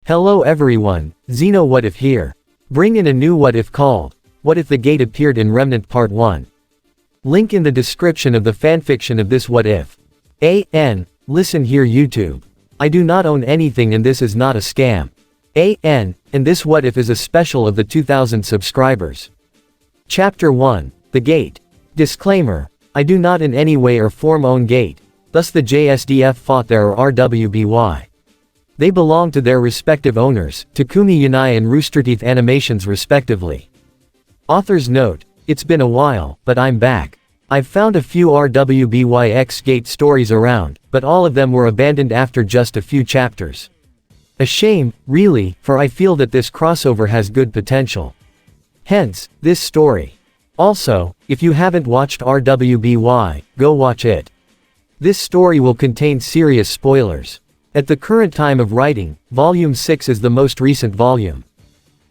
Hello everyone, Xeno What If here. Bring in a new what if called, What If the Gate Appeared in Remnant Part 1. Link in the description of the fanfiction of this what if. Listen here YouTube. I do not own anything and this is not a scam. And this what if is a special of the 2000 subscribers. Chapter 1, The Gate. Disclaimer, I do not in any way or form own Gate, thus the JSDF fought there or RWBY. They belong to their respective owners, Takumi Yanai and Roosterteeth Animations respectively. Author's note, it's been a while, but I'm back. I've found a few RWBY X Gate stories around, but all of them were abandoned after just a few chapters. A shame, really, for I feel that this crossover has good potential. Hence, this story. Also, if you haven't watched RWBY, go watch it. This story will contain serious spoilers. At the current time of writing, Volume 6 is the most recent volume.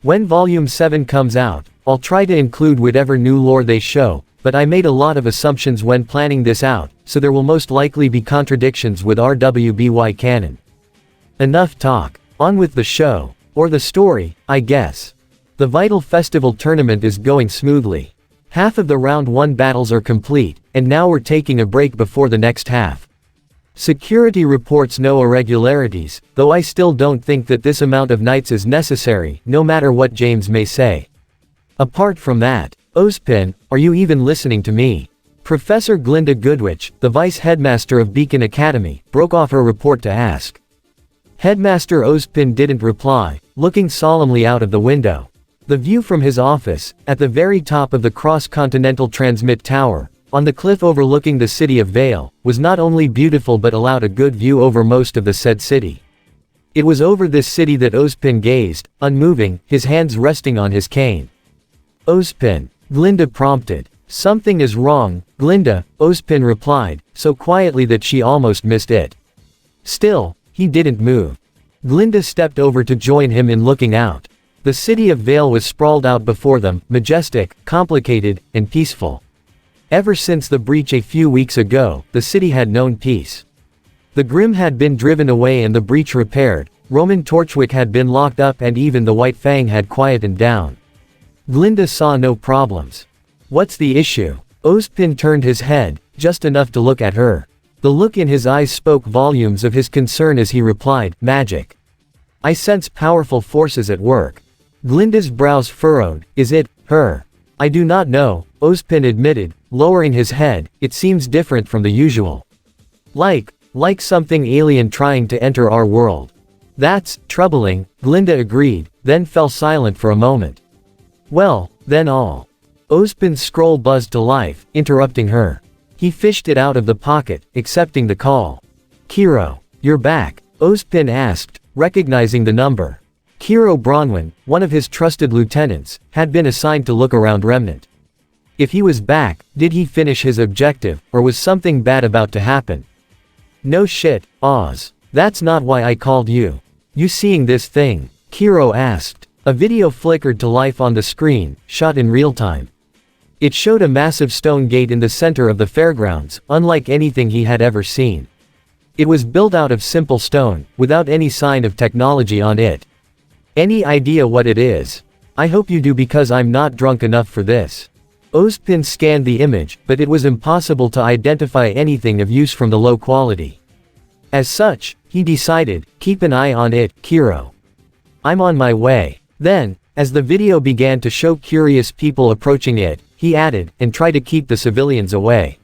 When Volume 7 comes out, I'll try to include whatever new lore they show, but I made a lot of assumptions when planning this out, so there will most likely be contradictions with RWBY canon. Enough talk, on with the show, or the story, I guess. The Vital Festival tournament is going smoothly. Half of the Round 1 battles are complete, and now we're taking a break before the next half. Security reports no irregularities, though I still don't think that this amount of knights is necessary, no matter what James may say. Apart from that, Ozpin, are you even listening to me? Professor Glinda Goodwitch, the vice headmaster of Beacon Academy, broke off her report to ask. Headmaster Ozpin didn't reply, looking solemnly out of the window. The view from his office, at the very top of the cross-continental transmit tower, on the cliff overlooking the city of Vale, was not only beautiful but allowed a good view over most of the said city. It was over this city that Ozpin gazed, unmoving, his hands resting on his cane. Ozpin, Glinda prompted. Something is wrong, Glinda, Ozpin replied, so quietly that she almost missed it. Still, he didn't move. Glinda stepped over to join him in looking out. The city of Vale was sprawled out before them, majestic, complicated, and peaceful. Ever since the breach a few weeks ago, the city had known peace. The Grimm had been driven away and the breach repaired, Roman Torchwick had been locked up and even the White Fang had quietened down. Glinda saw no problems. What's the issue? Ozpin turned his head, just enough to look at her. The look in his eyes spoke volumes of his concern as he replied, magic. I sense powerful forces at work. Glinda's brows furrowed, is it, her? I do not know, Ozpin admitted, lowering his head, it seems different from the usual. Like something alien trying to enter our world. That's troubling, Glinda agreed, then fell silent for a moment. Well, then all. Ozpin's scroll buzzed to life, interrupting her. He fished it out of the pocket, accepting the call. Kiro, you're back, Ozpin asked, recognizing the number. Kiro Bronwyn, one of his trusted lieutenants, had been assigned to look around Remnant. If he was back, did he finish his objective, or was something bad about to happen? No shit, Oz. That's not why I called you. You seeing this thing? Kiro asked. A video flickered to life on the screen, shot in real time. It showed a massive stone gate in the center of the fairgrounds, unlike anything he had ever seen. It was built out of simple stone, without any sign of technology on it. Any idea what it is? I hope you do because I'm not drunk enough for this. Ozpin scanned the image, but it was impossible to identify anything of use from the low quality. As such, he decided, keep an eye on it, Kiro. I'm on my way. Then, as the video began to show curious people approaching it, he added, and try to keep the civilians away.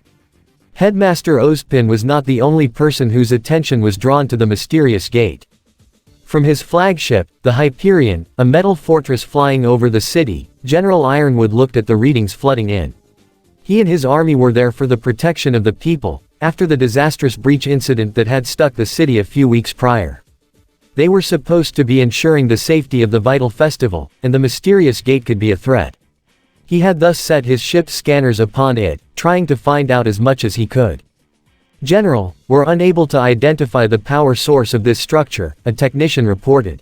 Headmaster Ozpin was not the only person whose attention was drawn to the mysterious gate. From his flagship, the Hyperion, a metal fortress flying over the city, General Ironwood looked at the readings flooding in. He and his army were there for the protection of the people, after the disastrous breach incident that had struck the city a few weeks prior. They were supposed to be ensuring the safety of the Vital Festival, and the mysterious gate could be a threat. He had thus set his ship's scanners upon it, trying to find out as much as he could. General, we're unable to identify the power source of this structure, a technician reported.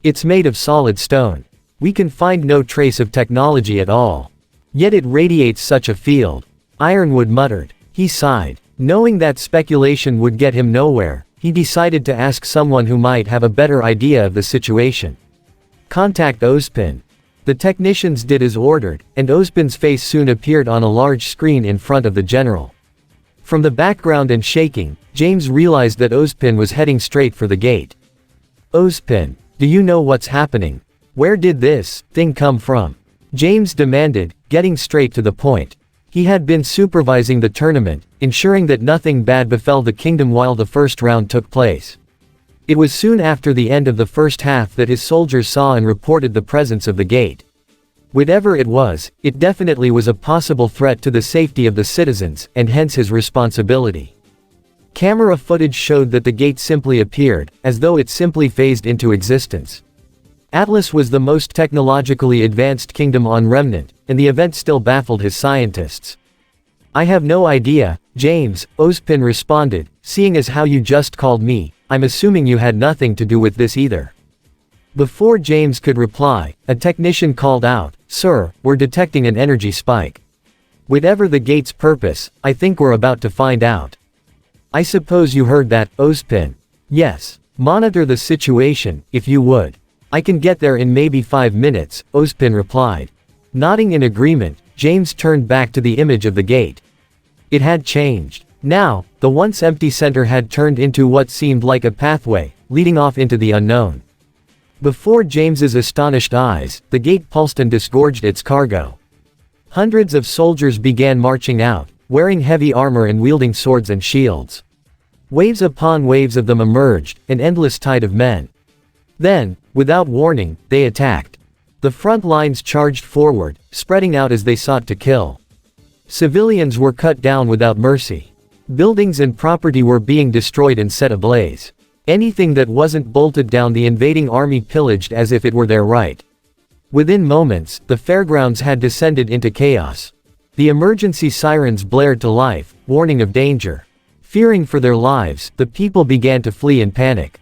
It's made of solid stone. We can find no trace of technology at all. Yet it radiates such a field. Ironwood muttered. He sighed. Knowing that speculation would get him nowhere, he decided to ask someone who might have a better idea of the situation. Contact Ozpin. The technicians did as ordered, and Ozpin's face soon appeared on a large screen in front of the general. From the background and shaking, James realized that Ozpin was heading straight for the gate. Ozpin, do you know what's happening? Where did this thing come from? James demanded, getting straight to the point. He had been supervising the tournament, ensuring that nothing bad befell the kingdom while the first round took place. It was soon after the end of the first half that his soldiers saw and reported the presence of the gate. Whatever it was, it definitely was a possible threat to the safety of the citizens, and hence his responsibility. Camera footage showed that the gate simply appeared, as though it simply phased into existence. Atlas was the most technologically advanced kingdom on Remnant, and the event still baffled his scientists. I have no idea, James, Ozpin responded, seeing as how you just called me, I'm assuming you had nothing to do with this either. Before James could reply, a technician called out, Sir, we're detecting an energy spike. Whatever the gate's purpose, I think we're about to find out. I suppose you heard that, Ozpin. Yes. Monitor the situation, if you would. I can get there in maybe 5 minutes, Ozpin replied. Nodding in agreement, James turned back to the image of the gate. It had changed. Now, the once empty center had turned into what seemed like a pathway, leading off into the unknown. Before James's astonished eyes, the gate pulsed and disgorged its cargo. Hundreds of soldiers began marching out, wearing heavy armor and wielding swords and shields. Waves upon waves of them emerged, an endless tide of men. Then, without warning, they attacked. The front lines charged forward, spreading out as they sought to kill. Civilians were cut down without mercy. Buildings and property were being destroyed and set ablaze. Anything that wasn't bolted down, the invading army pillaged as if it were their right. Within moments, the fairgrounds had descended into chaos. The emergency sirens blared to life, warning of danger. Fearing for their lives, the people began to flee in panic.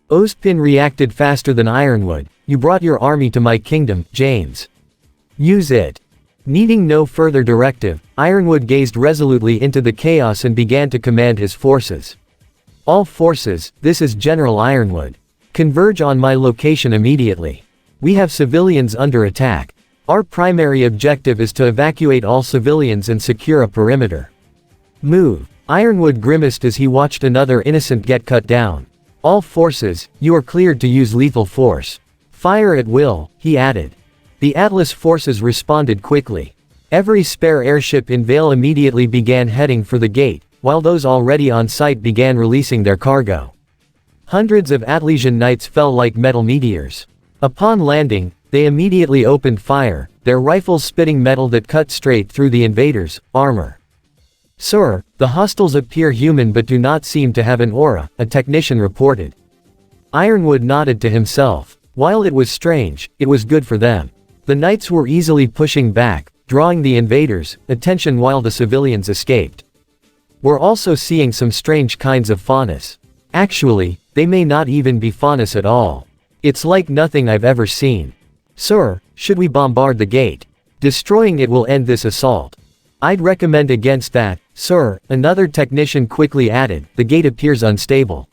Ozpin reacted faster than Ironwood. You brought your army to my kingdom, James. Use it. Needing no further directive, Ironwood gazed resolutely into the chaos and began to command his forces. All forces, this is General Ironwood. Converge on my location immediately. We have civilians under attack. Our primary objective is to evacuate all civilians and secure a perimeter. Move. Ironwood grimaced as he watched another innocent get cut down. All forces, you are cleared to use lethal force. Fire at will, he added. The Atlas forces responded quickly. Every spare airship in Vale immediately began heading for the gate, while those already on site began releasing their cargo. Hundreds of Atlesian knights fell like metal meteors. Upon landing, they immediately opened fire, their rifles spitting metal that cut straight through the invaders' armor. Sir, the hostiles appear human but do not seem to have an aura, a technician reported. Ironwood nodded to himself. While it was strange, it was good for them. The knights were easily pushing back, drawing the invaders' attention while the civilians escaped. We're also seeing some strange kinds of faunus. Actually, they may not even be faunus at all. It's like nothing I've ever seen. Sir, should we bombard the gate? Destroying it will end this assault. I'd recommend against that, sir, another technician quickly added. The gate appears unstable.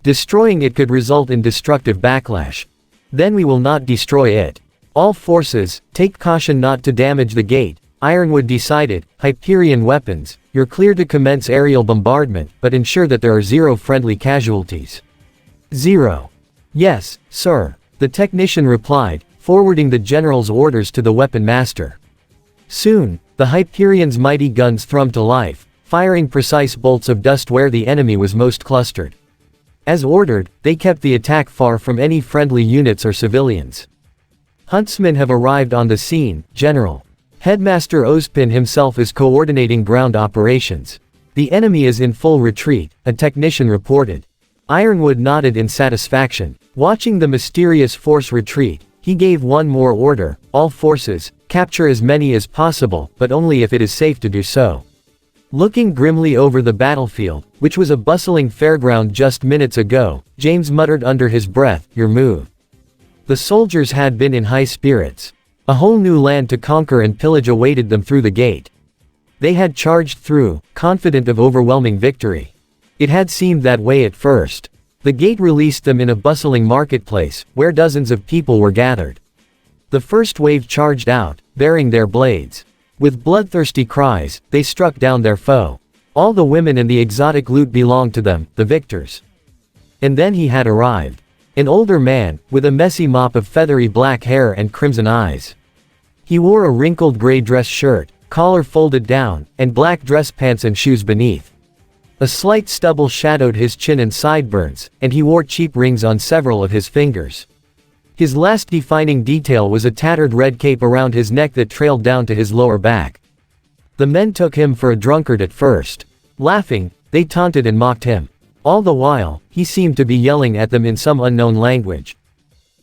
Destroying it could result in destructive backlash. Then we will not destroy it. All forces, take caution not to damage the gate, Ironwood decided. Hyperion weapons, you're clear to commence aerial bombardment, but ensure that there are 0 friendly casualties. 0. Yes, sir, the technician replied, forwarding the general's orders to the weapon master. Soon, the Hyperion's mighty guns thrummed to life, firing precise bolts of dust where the enemy was most clustered. As ordered, they kept the attack far from any friendly units or civilians. Huntsmen have arrived on the scene, General. Headmaster Ozpin himself is coordinating ground operations. The enemy is in full retreat, a technician reported. Ironwood nodded in satisfaction. Watching the mysterious force retreat, he gave one more order: all forces, capture as many as possible, but only if it is safe to do so. Looking grimly over the battlefield, which was a bustling fairground just minutes ago, James muttered under his breath, your move. The soldiers had been in high spirits. A whole new land to conquer and pillage awaited them through the gate. They had charged through, confident of overwhelming victory. It had seemed that way at first. The gate released them in a bustling marketplace, where dozens of people were gathered. The first wave charged out, bearing their blades. With bloodthirsty cries, they struck down their foe. All the women and the exotic loot belonged to them, the victors. And then he had arrived. An older man, with a messy mop of feathery black hair and crimson eyes. He wore a wrinkled gray dress shirt, collar folded down, and black dress pants and shoes beneath. A slight stubble shadowed his chin and sideburns, and he wore cheap rings on several of his fingers. His last defining detail was a tattered red cape around his neck that trailed down to his lower back. The men took him for a drunkard at first. Laughing, they taunted and mocked him. All the while, he seemed to be yelling at them in some unknown language.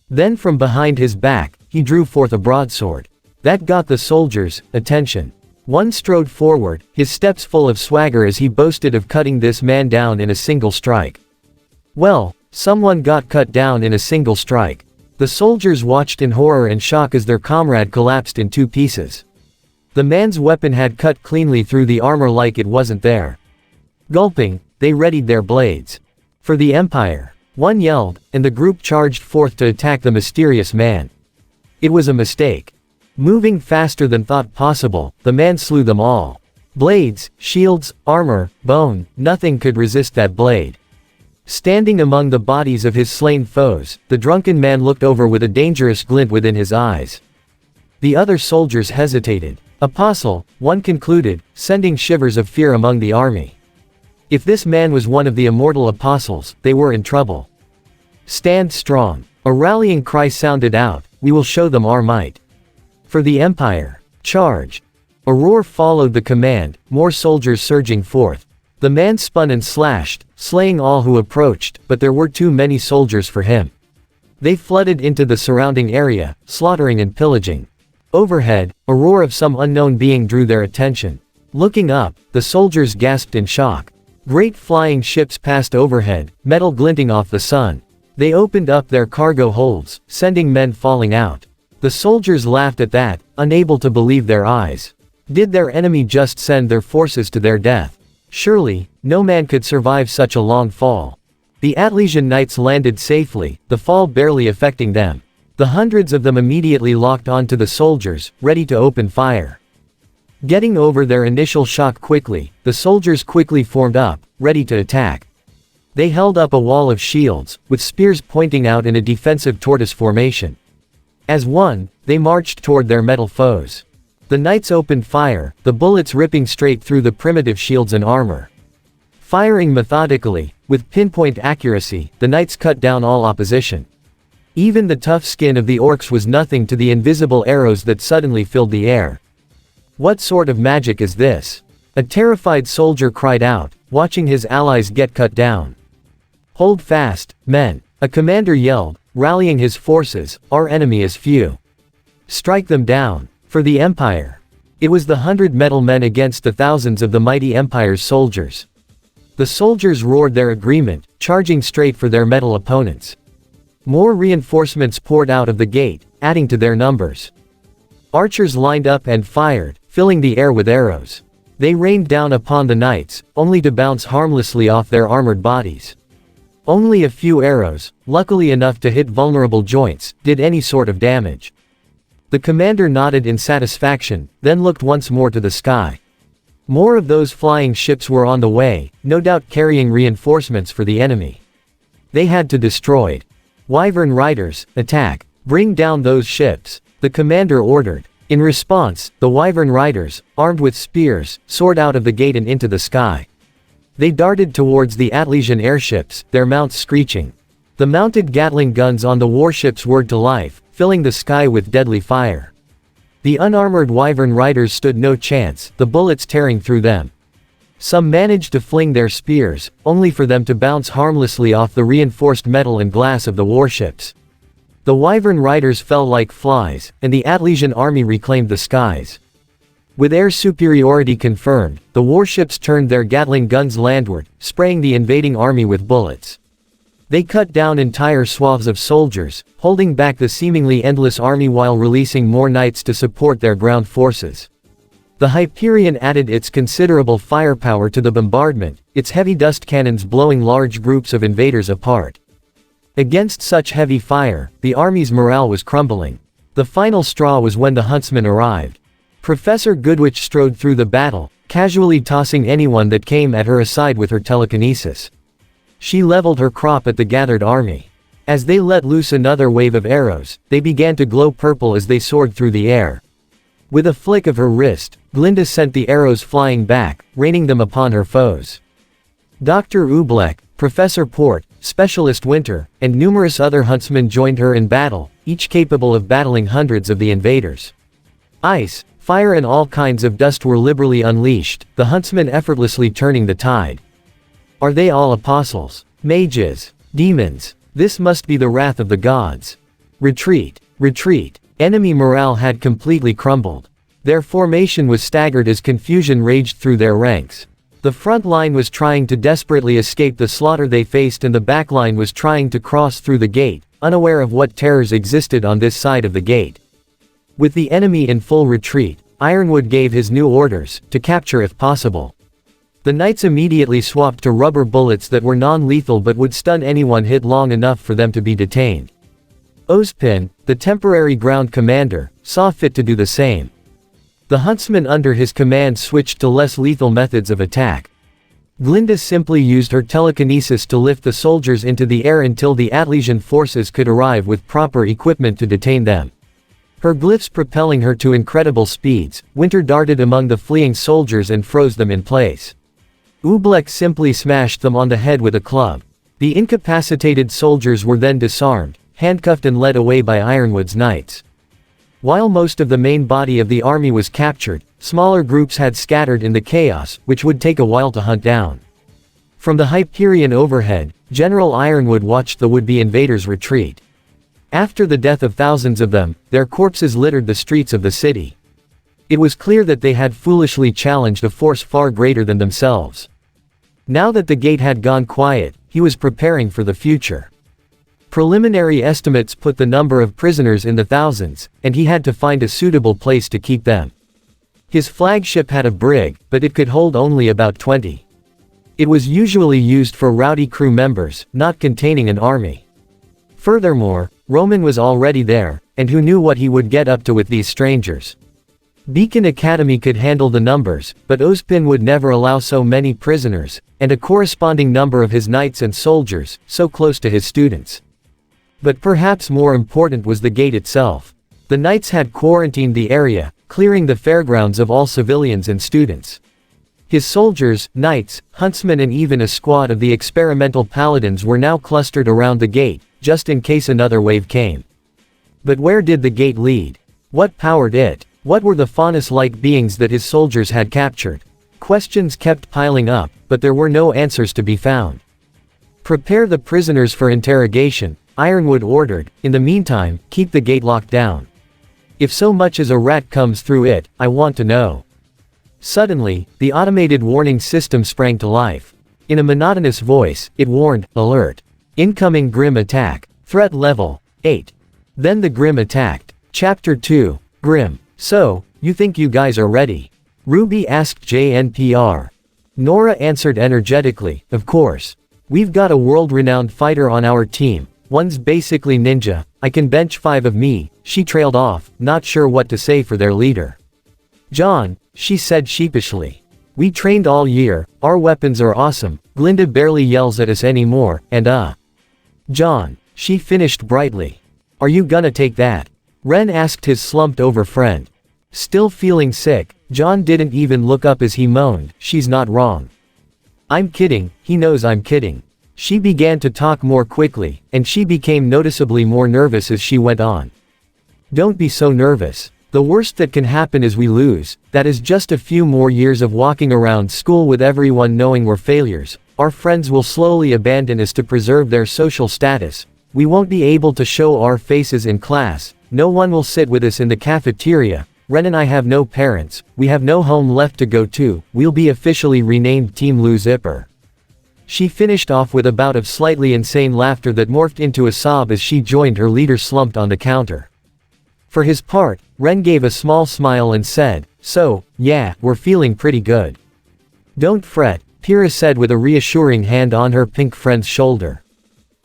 Then from behind his back, he drew forth a broadsword. That got the soldiers' attention. One strode forward, his steps full of swagger as he boasted of cutting this man down in a single strike. Well, someone got cut down in a single strike. The soldiers watched in horror and shock as their comrade collapsed in 2 pieces. The man's weapon had cut cleanly through the armor like it wasn't there. Gulping, they readied their blades. For the Empire, one yelled, and the group charged forth to attack the mysterious man. It was a mistake. Moving faster than thought possible, the man slew them all. Blades, shields, armor, bone, nothing could resist that blade. Standing among the bodies of his slain foes, the drunken man looked over with a dangerous glint within his eyes. The other soldiers hesitated. Apostle, one concluded, sending shivers of fear among the army. If this man was one of the immortal apostles, they were in trouble. Stand strong. A rallying cry sounded out, we will show them our might. For the Empire. Charge. A roar followed the command, more soldiers surging forth. The man spun and slashed, slaying all who approached, but there were too many soldiers for him. They flooded into the surrounding area, slaughtering and pillaging. Overhead, a roar of some unknown being drew their attention. Looking up, the soldiers gasped in shock. Great flying ships passed overhead, metal glinting off the sun. They opened up their cargo holds, sending men falling out. The soldiers laughed at that, unable to believe their eyes. Did their enemy just send their forces to their death? Surely, no man could survive such a long fall. The Atlesian knights landed safely, the fall barely affecting them. The hundreds of them immediately locked onto the soldiers, ready to open fire. Getting over their initial shock quickly, the soldiers quickly formed up, ready to attack. They held up a wall of shields, with spears pointing out in a defensive tortoise formation. As one, they marched toward their metal foes. The knights opened fire, the bullets ripping straight through the primitive shields and armor. Firing methodically, with pinpoint accuracy, the knights cut down all opposition. Even the tough skin of the orcs was nothing to the invisible arrows that suddenly filled the air. What sort of magic is this? A terrified soldier cried out, watching his allies get cut down. Hold fast, men. A commander yelled, rallying his forces, our enemy is few. Strike them down. For the Empire. It was the 100 metal men against the thousands of the mighty Empire's soldiers. The soldiers roared their agreement, charging straight for their metal opponents. More reinforcements poured out of the gate, adding to their numbers. Archers lined up and fired, filling the air with arrows. They rained down upon the knights, only to bounce harmlessly off their armored bodies. Only a few arrows, luckily enough to hit vulnerable joints, did any sort of damage. The commander nodded in satisfaction, then looked once more to the sky. More of those flying ships were on the way, no doubt carrying reinforcements for the enemy. They had to destroy it. Wyvern riders, attack. Bring down those ships. The commander ordered. In response, the Wyvern riders, armed with spears, soared out of the gate and into the sky. They darted towards the Atlesian airships, their mounts screeching. The mounted Gatling guns on the warships whirred to life, filling the sky with deadly fire. The unarmored Wyvern riders stood no chance, the bullets tearing through them. Some managed to fling their spears, only for them to bounce harmlessly off the reinforced metal and glass of the warships. The Wyvern riders fell like flies, and the Atlesian army reclaimed the skies. With air superiority confirmed, the warships turned their Gatling guns landward, spraying the invading army with bullets. They cut down entire swaths of soldiers, holding back the seemingly endless army while releasing more knights to support their ground forces. The Hyperion added its considerable firepower to the bombardment, its heavy dust cannons blowing large groups of invaders apart. Against such heavy fire, the army's morale was crumbling. The final straw was when the Huntsmen arrived. Professor Goodwitch strode through the battle, casually tossing anyone that came at her aside with her telekinesis. She leveled her crop at the gathered army. As they let loose another wave of arrows, they began to glow purple as they soared through the air. With a flick of her wrist, Glinda sent the arrows flying back, raining them upon her foes. Dr. Oobleck, Professor Port, Specialist Winter, and numerous other huntsmen joined her in battle, each capable of battling hundreds of the invaders. Ice, fire and all kinds of dust were liberally unleashed, the huntsmen effortlessly turning the tide. Are they all apostles? Mages? Demons? This must be the wrath of the gods. Retreat! Retreat! Enemy morale had completely crumbled. Their formation was staggered as confusion raged through their ranks. The front line was trying to desperately escape the slaughter they faced, and the back line was trying to cross through the gate, unaware of what terrors existed on this side of the gate. With the enemy in full retreat, Ironwood gave his new orders, to capture if possible. The knights immediately swapped to rubber bullets that were non-lethal but would stun anyone hit long enough for them to be detained. Ozpin, the temporary ground commander, saw fit to do the same. The huntsmen under his command switched to less lethal methods of attack. Glinda simply used her telekinesis to lift the soldiers into the air until the Atlesian forces could arrive with proper equipment to detain them. Her glyphs propelling her to incredible speeds, Winter darted among the fleeing soldiers and froze them in place. Oobleck simply smashed them on the head with a club. The incapacitated soldiers were then disarmed, handcuffed and led away by Ironwood's knights. While most of the main body of the army was captured, smaller groups had scattered in the chaos, which would take a while to hunt down. From the Hyperion overhead, General Ironwood watched the would-be invaders retreat. After the death of thousands of them, their corpses littered the streets of the city. It was clear that they had foolishly challenged a force far greater than themselves. Now that the gate had gone quiet, he was preparing for the future. Preliminary estimates put the number of prisoners in the thousands, and he had to find a suitable place to keep them. His flagship had a brig, but it could hold only about 20. It was usually used for rowdy crew members, not containing an army. Furthermore, Roman was already there, and who knew what he would get up to with these strangers. Beacon Academy could handle the numbers, but Ozpin would never allow so many prisoners, and a corresponding number of his knights and soldiers, so close to his students. But perhaps more important was the gate itself. The knights had quarantined the area, clearing the fairgrounds of all civilians and students. His soldiers, knights, huntsmen and even a squad of the experimental paladins were now clustered around the gate, just in case another wave came. But where did the gate lead? What powered it? What were the faunus-like beings that his soldiers had captured? Questions kept piling up, but there were no answers to be found. Prepare the prisoners for interrogation, Ironwood ordered. In the meantime, keep the gate locked down. If so much as a rat comes through it, I want to know. Suddenly, the automated warning system sprang to life. In a monotonous voice, it warned, "Alert. Incoming Grim attack. Threat level 8. Then the Grim attacked. Chapter 2, Grim. So, you think you guys are ready? Ruby asked JNPR. Nora answered energetically, of course. We've got a world-renowned fighter on our team. One's basically ninja. I can bench 5 of me. She trailed off, not sure what to say for their leader. John, she said sheepishly. We trained all year, our weapons are awesome. Glinda barely yells at us anymore, and John, she finished brightly. Are you gonna take that? Ren asked his slumped-over friend. Still feeling sick, John didn't even look up as he moaned, she's not wrong. I'm kidding, he knows I'm kidding. She began to talk more quickly, and she became noticeably more nervous as she went on. Don't be so nervous. The worst that can happen is we lose. That is just a few more years of walking around school with everyone knowing we're failures. Our friends will slowly abandon us to preserve their social status. We won't be able to show our faces in class. No one will sit with us in the cafeteria. Ren and I have no parents. We have no home left to go to. We'll be officially renamed Team Lou Zipper. She finished off with a bout of slightly insane laughter that morphed into a sob as she joined her leader slumped on the counter. For his part, Ren gave a small smile and said, So, yeah, we're feeling pretty good. Don't fret, Pyrrha said with a reassuring hand on her pink friend's shoulder.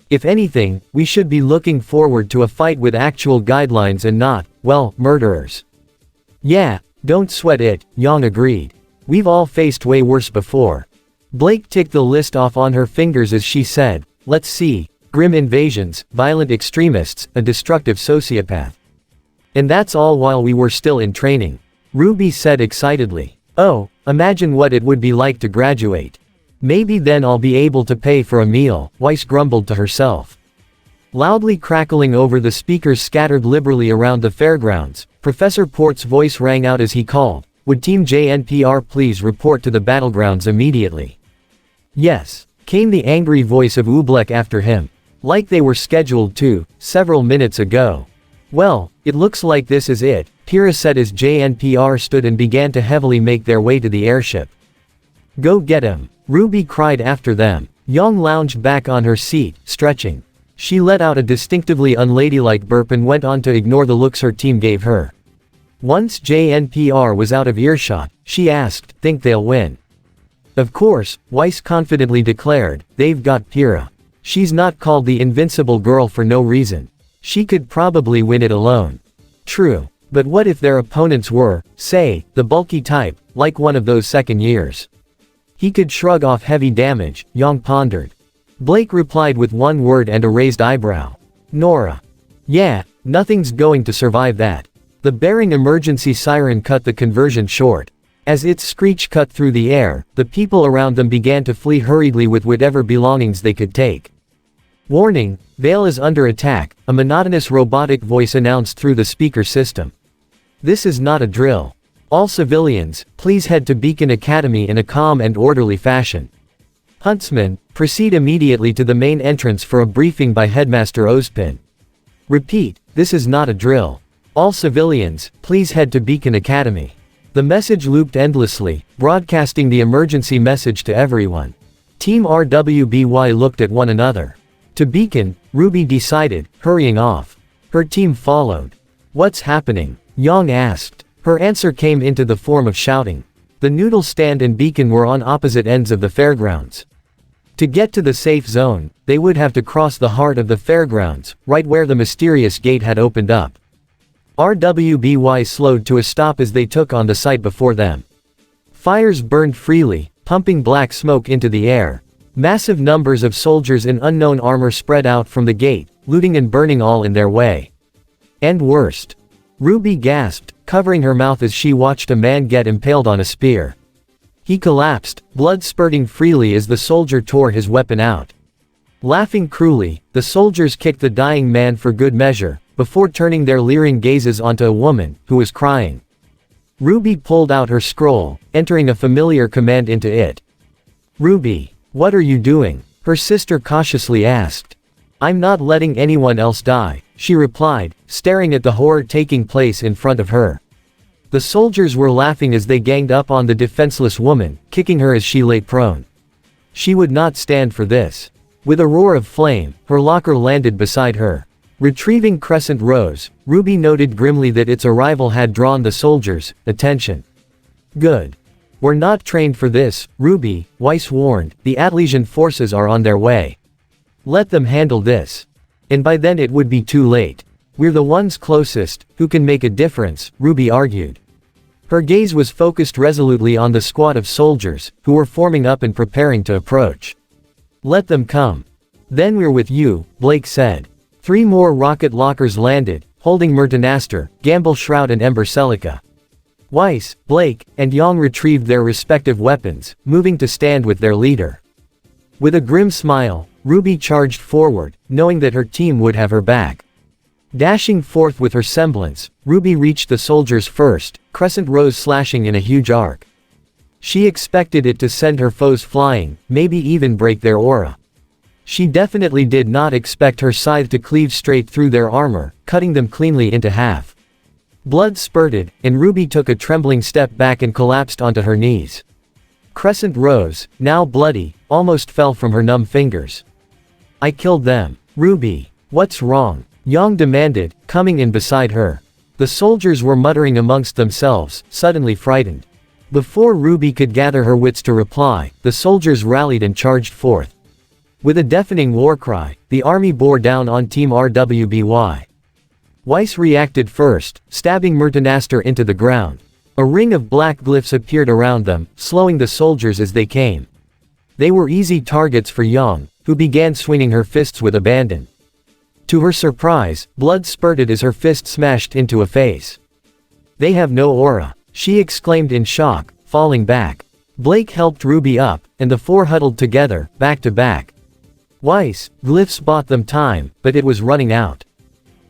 If anything, we should be looking forward to a fight with actual guidelines and not, well, murderers. Yeah, don't sweat it, Yang agreed. We've all faced way worse before. Blake ticked the list off on her fingers as she said, let's see, grim invasions, violent extremists, a destructive sociopath. And that's all while we were still in training. RWBY said excitedly. Oh, imagine what it would be like to graduate. Maybe then I'll be able to pay for a meal, Weiss grumbled to herself. Loudly crackling over the speakers scattered liberally around the fairgrounds, Professor Port's voice rang out as he called, would Team JNPR please report to the battlegrounds immediately? Yes, came the angry voice of Oobleck after him. Like they were scheduled to, several minutes ago. Well, it looks like this is it, Pyrrha said as JNPR stood and began to heavily make their way to the airship. Go get him, RWBY cried after them. Yang lounged back on her seat, stretching. She let out a distinctively unladylike burp and went on to ignore the looks her team gave her. Once JNPR was out of earshot, she asked, think they'll win? Of course, Weiss confidently declared, they've got Pyrrha. She's not called the invincible girl for no reason. She could probably win it alone. True. But what if their opponents were, say, the bulky type, like one of those second years? He could shrug off heavy damage, Yang pondered. Blake replied with one word and a raised eyebrow. Nora. Yeah, nothing's going to survive that. The bearing emergency siren cut the conversion short. As its screech cut through the air, the people around them began to flee hurriedly with whatever belongings they could take. Warning, Vale is under attack, a monotonous robotic voice announced through the speaker system. This is not a drill. All civilians, please head to Beacon Academy in a calm and orderly fashion. Huntsmen, proceed immediately to the main entrance for a briefing by Headmaster Ozpin. Repeat, this is not a drill. All civilians, please head to Beacon Academy. The message looped endlessly, broadcasting the emergency message to everyone. Team RWBY looked at one another. To Beacon, RWBY decided, hurrying off. Her team followed. What's happening? Yang asked. Her answer came into the form of shouting. The noodle stand and Beacon were on opposite ends of the fairgrounds. To get to the safe zone, they would have to cross the heart of the fairgrounds, right where the mysterious gate had opened up. RWBY slowed to a stop as they took on the sight before them. Fires burned freely, pumping black smoke into the air. Massive numbers of soldiers in unknown armor spread out from the gate, looting and burning all in their way. And worst. RWBY gasped, covering her mouth as she watched a man get impaled on a spear. He collapsed, blood spurting freely as the soldier tore his weapon out. Laughing cruelly, the soldiers kicked the dying man for good measure, before turning their leering gazes onto a woman, who was crying. RWBY pulled out her scroll, entering a familiar command into it. RWBY, what are you doing? Her sister cautiously asked. I'm not letting anyone else die, she replied, staring at the horror taking place in front of her. The soldiers were laughing as they ganged up on the defenseless woman, kicking her as she lay prone. She would not stand for this. With a roar of flame, her locker landed beside her. Retrieving Crescent Rose, RWBY noted grimly that its arrival had drawn the soldiers' attention. Good. We're not trained for this, RWBY, Weiss warned, the Atlesian forces are on their way. Let them handle this. And by then it would be too late. We're the ones closest, who can make a difference, RWBY argued. Her gaze was focused resolutely on the squad of soldiers, who were forming up and preparing to approach. Let them come. Then we're with you, Blake said. 3 more rocket lockers landed, holding Myrtanaster, Gamble Shroud and Ember Celica. Weiss, Blake, and Yang retrieved their respective weapons, moving to stand with their leader. With a grim smile, RWBY charged forward, knowing that her team would have her back. Dashing forth with her semblance, RWBY reached the soldiers first, Crescent Rose slashing in a huge arc. She expected it to send her foes flying, maybe even break their aura. She definitely did not expect her scythe to cleave straight through their armor, cutting them cleanly into half. Blood spurted, and RWBY took a trembling step back and collapsed onto her knees. Crescent Rose, now bloody, almost fell from her numb fingers. I killed them. RWBY. What's wrong? Yang demanded, coming in beside her. The soldiers were muttering amongst themselves, suddenly frightened. Before RWBY could gather her wits to reply, the soldiers rallied and charged forth. With a deafening war cry, the army bore down on Team RWBY. Weiss reacted first, stabbing Myrtanaster into the ground. A ring of black glyphs appeared around them, slowing the soldiers as they came. They were easy targets for Yang, who began swinging her fists with abandon. To her surprise, blood spurted as her fist smashed into a face. "They have no aura," she exclaimed in shock, falling back. Blake helped RWBY up, and the four huddled together, back to back. Weiss, glyphs bought them time, but it was running out.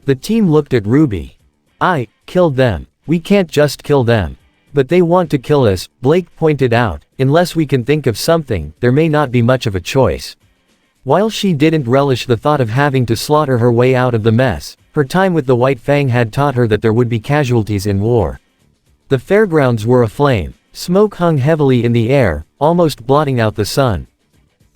The team looked at RWBY. "I killed them. We can't just kill them. But they want to kill us," Blake pointed out. "Unless we can think of something, there may not be much of a choice." While she didn't relish the thought of having to slaughter her way out of the mess, her time with the White Fang had taught her that there would be casualties in war. The fairgrounds were aflame. Smoke hung heavily in the air, almost blotting out the sun.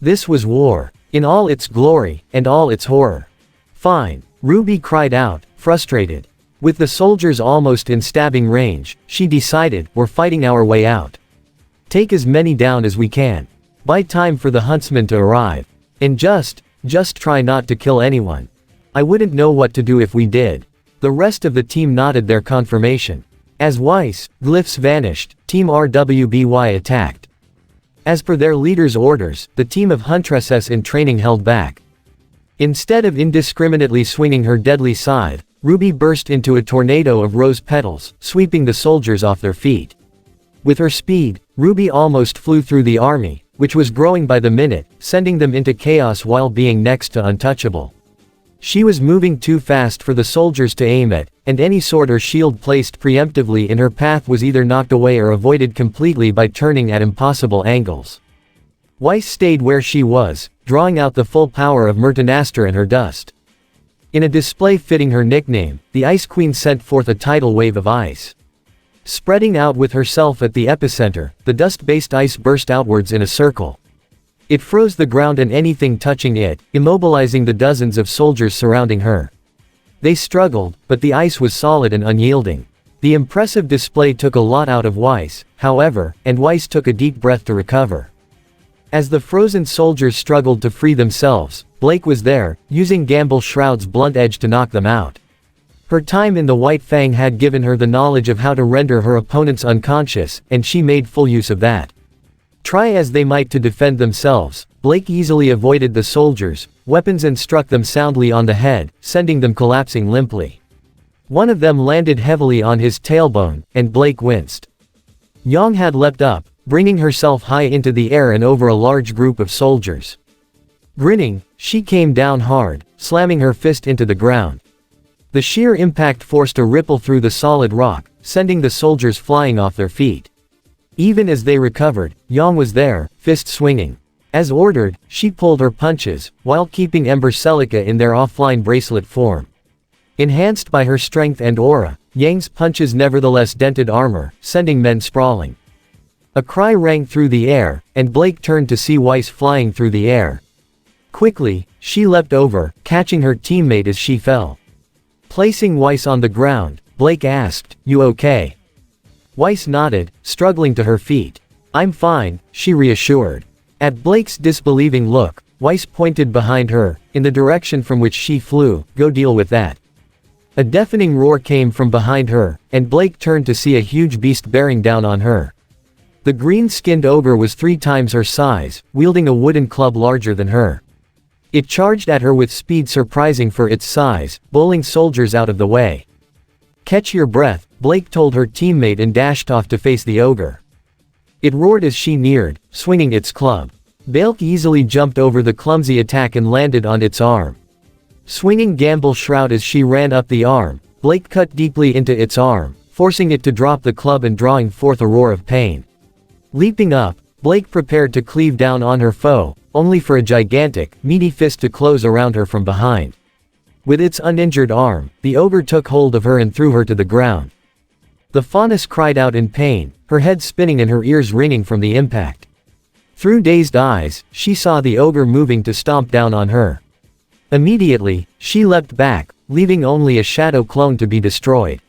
This was war, in all its glory, and all its horror. "Fine," RWBY cried out, frustrated. With the soldiers almost in stabbing range, she decided, "We're fighting our way out. Take as many down as we can. Buy time for the Huntsmen to arrive. And just try not to kill anyone. I wouldn't know what to do if we did." The rest of the team nodded their confirmation. As Weiss, glyphs vanished, Team RWBY attacked. As per their leader's orders, the team of Huntresses in training held back. Instead of indiscriminately swinging her deadly scythe, RWBY burst into a tornado of rose petals, sweeping the soldiers off their feet. With her speed, RWBY almost flew through the army, which was growing by the minute, sending them into chaos while being next to untouchable. She was moving too fast for the soldiers to aim at, and any sword or shield placed preemptively in her path was either knocked away or avoided completely by turning at impossible angles. Weiss stayed where she was, drawing out the full power of Myrtanaster and her dust. In a display fitting her nickname, the Ice Queen sent forth a tidal wave of ice. Spreading out with herself at the epicenter, the dust-based ice burst outwards in a circle. It froze the ground and anything touching it, immobilizing the dozens of soldiers surrounding her. They struggled, but the ice was solid and unyielding. The impressive display took a lot out of Weiss, however, and Weiss took a deep breath to recover. As the frozen soldiers struggled to free themselves, Blake was there, using Gamble Shroud's blunt edge to knock them out. Her time in the White Fang had given her the knowledge of how to render her opponents unconscious, and she made full use of that. Try as they might to defend themselves, Blake easily avoided the soldiers' weapons and struck them soundly on the head, sending them collapsing limply. One of them landed heavily on his tailbone, and Blake winced. Yang had leapt up, bringing herself high into the air and over a large group of soldiers. Grinning, she came down hard, slamming her fist into the ground. The sheer impact forced a ripple through the solid rock, sending the soldiers flying off their feet. Even as they recovered, Yang was there, fist swinging. As ordered, she pulled her punches, while keeping Ember Celica in their offline bracelet form. Enhanced by her strength and aura, Yang's punches nevertheless dented armor, sending men sprawling. A cry rang through the air, and Blake turned to see Weiss flying through the air. Quickly, she leapt over, catching her teammate as she fell. Placing Weiss on the ground, Blake asked, "You okay?" Weiss nodded, struggling to her feet. "I'm fine," she reassured. At Blake's disbelieving look, Weiss pointed behind her, in the direction from which she flew. "Go deal with that." A deafening roar came from behind her, and Blake turned to see a huge beast bearing down on her. The green-skinned ogre was 3 times her size, wielding a wooden club larger than her. It charged at her with speed surprising for its size, bowling soldiers out of the way. "Catch your breath," Blake told her teammate and dashed off to face the ogre. It roared as she neared, swinging its club. Balk easily jumped over the clumsy attack and landed on its arm. Swinging Gamble Shroud as she ran up the arm, Blake cut deeply into its arm, forcing it to drop the club and drawing forth a roar of pain. Leaping up, Blake prepared to cleave down on her foe, only for a gigantic, meaty fist to close around her from behind. With its uninjured arm, the ogre took hold of her and threw her to the ground. The faunus cried out in pain, her head spinning and her ears ringing from the impact. Through dazed eyes, she saw the ogre moving to stomp down on her. Immediately, she leapt back, leaving only a shadow clone to be destroyed.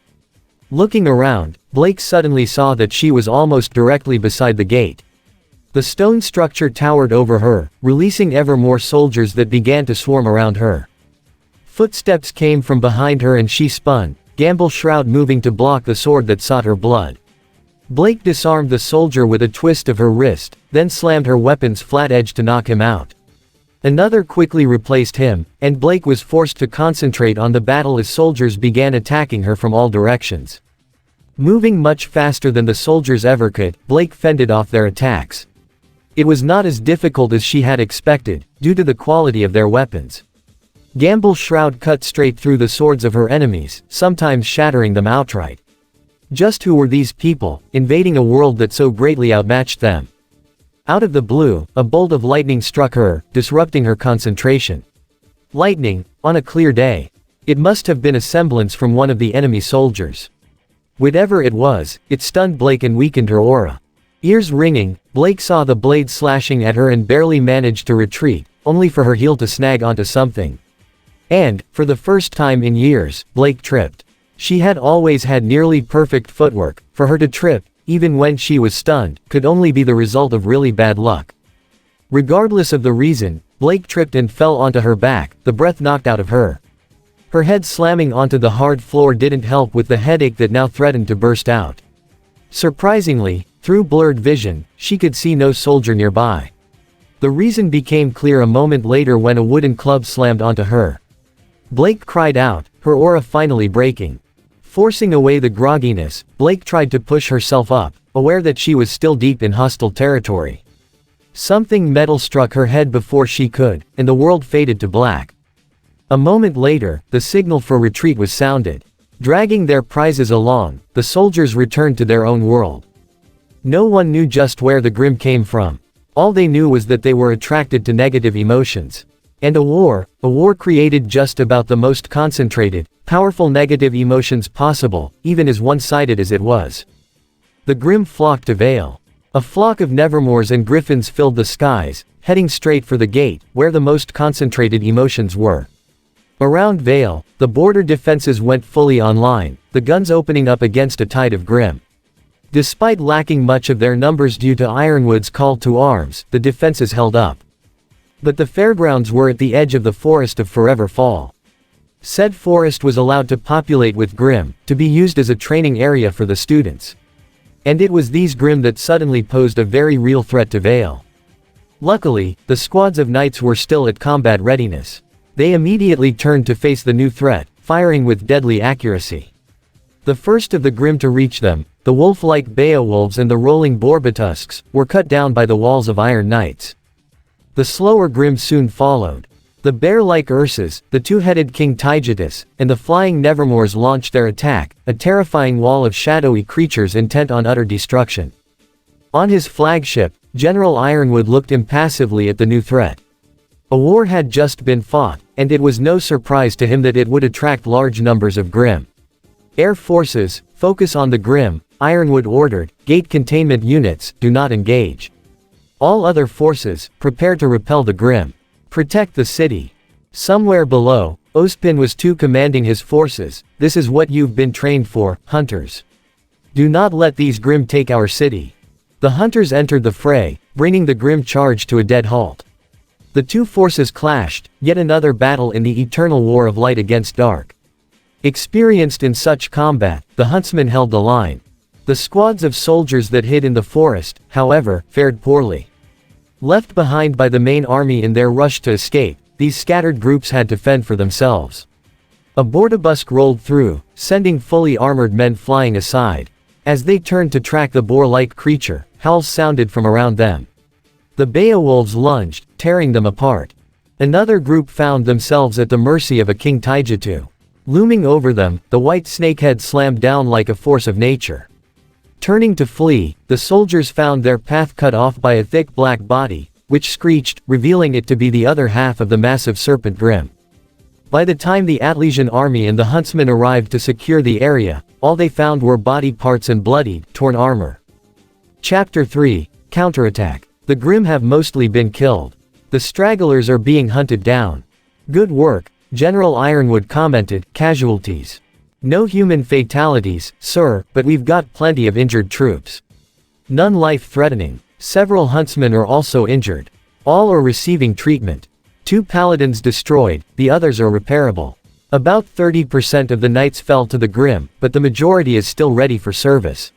Looking around, Blake suddenly saw that she was almost directly beside the gate. The stone structure towered over her, releasing ever more soldiers that began to swarm around her. Footsteps came from behind her and she spun, Gamble Shroud moving to block the sword that sought her blood. Blake disarmed the soldier with a twist of her wrist, then slammed her weapon's flat edge to knock him out. Another quickly replaced him, and Blake was forced to concentrate on the battle as soldiers began attacking her from all directions. Moving much faster than the soldiers ever could, Blake fended off their attacks. It was not as difficult as she had expected, due to the quality of their weapons. Gamble Shroud cut straight through the swords of her enemies, sometimes shattering them outright. Just who were these people, invading a world that so greatly outmatched them? Out of the blue, a bolt of lightning struck her, disrupting her concentration. Lightning, on a clear day. It must have been a semblance from one of the enemy soldiers. Whatever it was, it stunned Blake and weakened her aura. Ears ringing, Blake saw the blade slashing at her and barely managed to retreat, only for her heel to snag onto something. And, for the first time in years, Blake tripped. She had always had nearly perfect footwork. For her to trip, even when she was stunned, could only be the result of really bad luck. Regardless of the reason, Blake tripped and fell onto her back, the breath knocked out of her. Her head slamming onto the hard floor didn't help with the headache that now threatened to burst out. Surprisingly, through blurred vision, she could see no soldier nearby. The reason became clear a moment later when a wooden club slammed onto her. Blake cried out, her aura finally breaking. Forcing away the grogginess, Blake tried to push herself up, aware that she was still deep in hostile territory. Something metal struck her head before she could, and the world faded to black. A moment later, the signal for retreat was sounded. Dragging their prizes along, the soldiers returned to their own world. No one knew just where the Grim came from. All they knew was that they were attracted to negative emotions. And a war created just about the most concentrated, powerful negative emotions possible, even as one-sided as it was. The Grim flocked to Vale. A flock of Nevermores and Griffins filled the skies, heading straight for the gate, where the most concentrated emotions were. Around Vale, the border defenses went fully online, the guns opening up against a tide of Grim. Despite lacking much of their numbers due to Ironwood's call to arms, the defenses held up. But the fairgrounds were at the edge of the Forest of Forever Fall. Said forest was allowed to populate with Grim, to be used as a training area for the students. And it was these Grim that suddenly posed a very real threat to Vale. Luckily, the squads of knights were still at combat readiness. They immediately turned to face the new threat, firing with deadly accuracy. The first of the Grim to reach them, the wolf-like Beowulfs and the rolling Borbatusks, were cut down by the walls of Iron Knights. The slower Grim soon followed. The bear-like Ursas, the two-headed King Tygetus, and the flying Nevermores launched their attack, a terrifying wall of shadowy creatures intent on utter destruction. On his flagship, General Ironwood looked impassively at the new threat. A war had just been fought, and it was no surprise to him that it would attract large numbers of Grim. Air forces, focus on the Grim, Ironwood ordered. Gate containment units, do not engage. All other forces, prepare to repel the Grim. Protect the city. Somewhere below, Ozpin was too commanding his forces. This is what you've been trained for, hunters. Do not let these Grim take our city. The hunters entered the fray, bringing the Grim charge to a dead halt. The two forces clashed, yet another battle in the eternal war of light against dark. Experienced in such combat, the Huntsmen held the line. The squads of soldiers that hid in the forest, however, fared poorly. Left behind by the main army in their rush to escape, these scattered groups had to fend for themselves. A Bordabusk rolled through, sending fully armored men flying aside. As they turned to track the boar-like creature, howls sounded from around them. The Beowulfs lunged, tearing them apart. Another group found themselves at the mercy of a King Tygetu. Looming over them, the white snakehead slammed down like a force of nature. Turning to flee, the soldiers found their path cut off by a thick black body, which screeched, revealing it to be the other half of the massive serpent Grim. By the time the Atlesian army and the Huntsmen arrived to secure the area, all they found were body parts and bloodied, torn armor. Chapter 3, Counterattack. The Grim have mostly been killed. The stragglers are being hunted down. Good work, General Ironwood commented. Casualties. No human fatalities, sir, but we've got plenty of injured troops. None life-threatening. Several Huntsmen are also injured. All are receiving treatment. 2 paladins destroyed, the others are repairable. About 30% of the knights fell to the Grim, but the majority is still ready for service.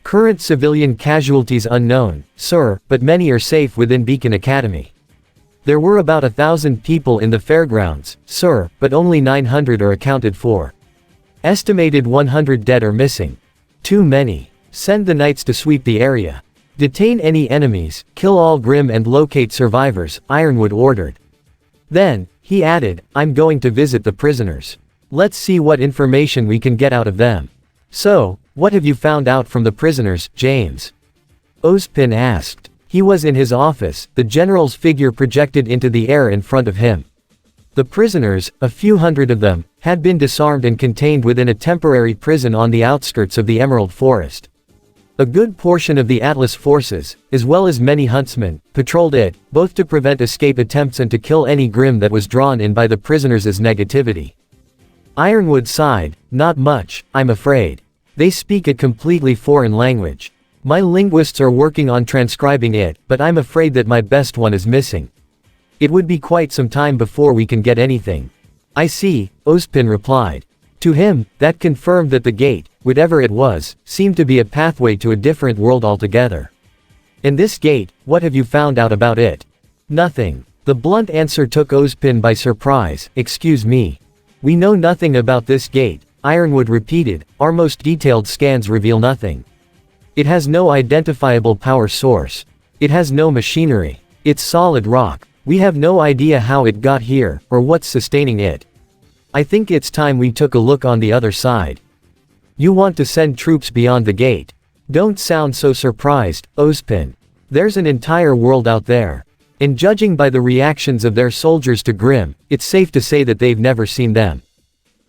Current civilian casualties unknown, sir, but many are safe within Beacon Academy. There were about 1,000 people in the fairgrounds, sir, but only 900 are accounted for. Estimated 100 dead are missing. Too many. Send the knights to sweep the area. Detain any enemies, kill all Grim and locate survivors, Ironwood ordered. Then, he added, I'm going to visit the prisoners. Let's see what information we can get out of them. So, what have you found out from the prisoners, James? Ozpin asked. He was in his office, the general's figure projected into the air in front of him. The prisoners, a few hundred of them, had been disarmed and contained within a temporary prison on the outskirts of the Emerald Forest. A good portion of the Atlas forces, as well as many Huntsmen, patrolled it, both to prevent escape attempts and to kill any Grim that was drawn in by the prisoners' negativity. Ironwood sighed, not much, I'm afraid. They speak a completely foreign language. My linguists are working on transcribing it, but I'm afraid that my best one is missing. It would be quite some time before we can get anything. I see, Ozpin replied. To him, that confirmed that the gate, whatever it was, seemed to be a pathway to a different world altogether. And this gate, what have you found out about it? Nothing. The blunt answer took Ozpin by surprise. Excuse me. We know nothing about this gate, Ironwood repeated. Our most detailed scans reveal nothing. It has no identifiable power source. It has no machinery. It's solid rock. We have no idea how it got here, or what's sustaining it. I think it's time we took a look on the other side. You want to send troops beyond the gate? Don't sound so surprised, Ozpin. There's an entire world out there. And judging by the reactions of their soldiers to Grim, it's safe to say that they've never seen them.